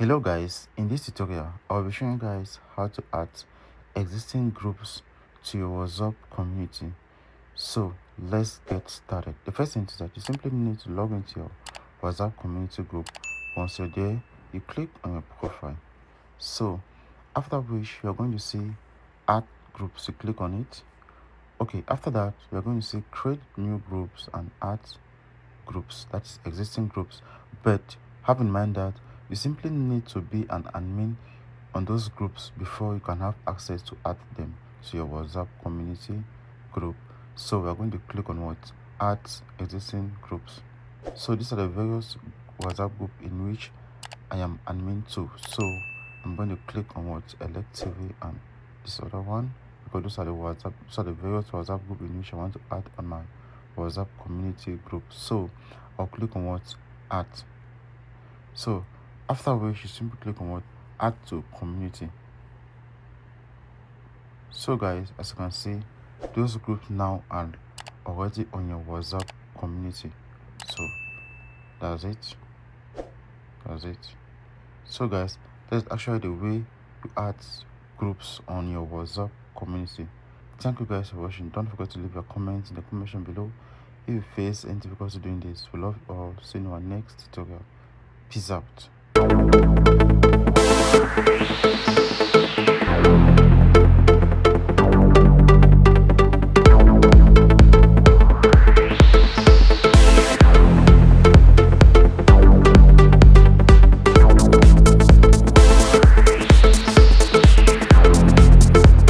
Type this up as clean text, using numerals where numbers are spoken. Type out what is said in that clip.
Hello guys, in this tutorial I'll be showing you guys how to add existing groups to your WhatsApp community. So let's get started. The first thing is that you simply need to log into your WhatsApp community group. Once you're there, you click on your profile. So after which you're going to see add groups. You click on it. Okay, after that you're going to see create new groups and add groups, that's existing groups. But have in mind that you simply need to be an admin on those groups before you can have access to add them to your WhatsApp community group. So we're going to click on what? Add existing groups. So these are the various WhatsApp group in which I am admin to. So I'm going to click on what? Elect TV and this other one, because those are the various WhatsApp group in which I want to add on my WhatsApp community group. So I'll click on what? Add. So after which you simply click on what? Add to community. So guys, as you can see, those groups now are already on your WhatsApp community. So that's it. So guys, that's actually the way you add groups on your WhatsApp community. Thank you guys for watching. Don't forget to leave your comments in the comment section below if you face any difficulty doing this. We love you all. See you in our next tutorial. Peace out.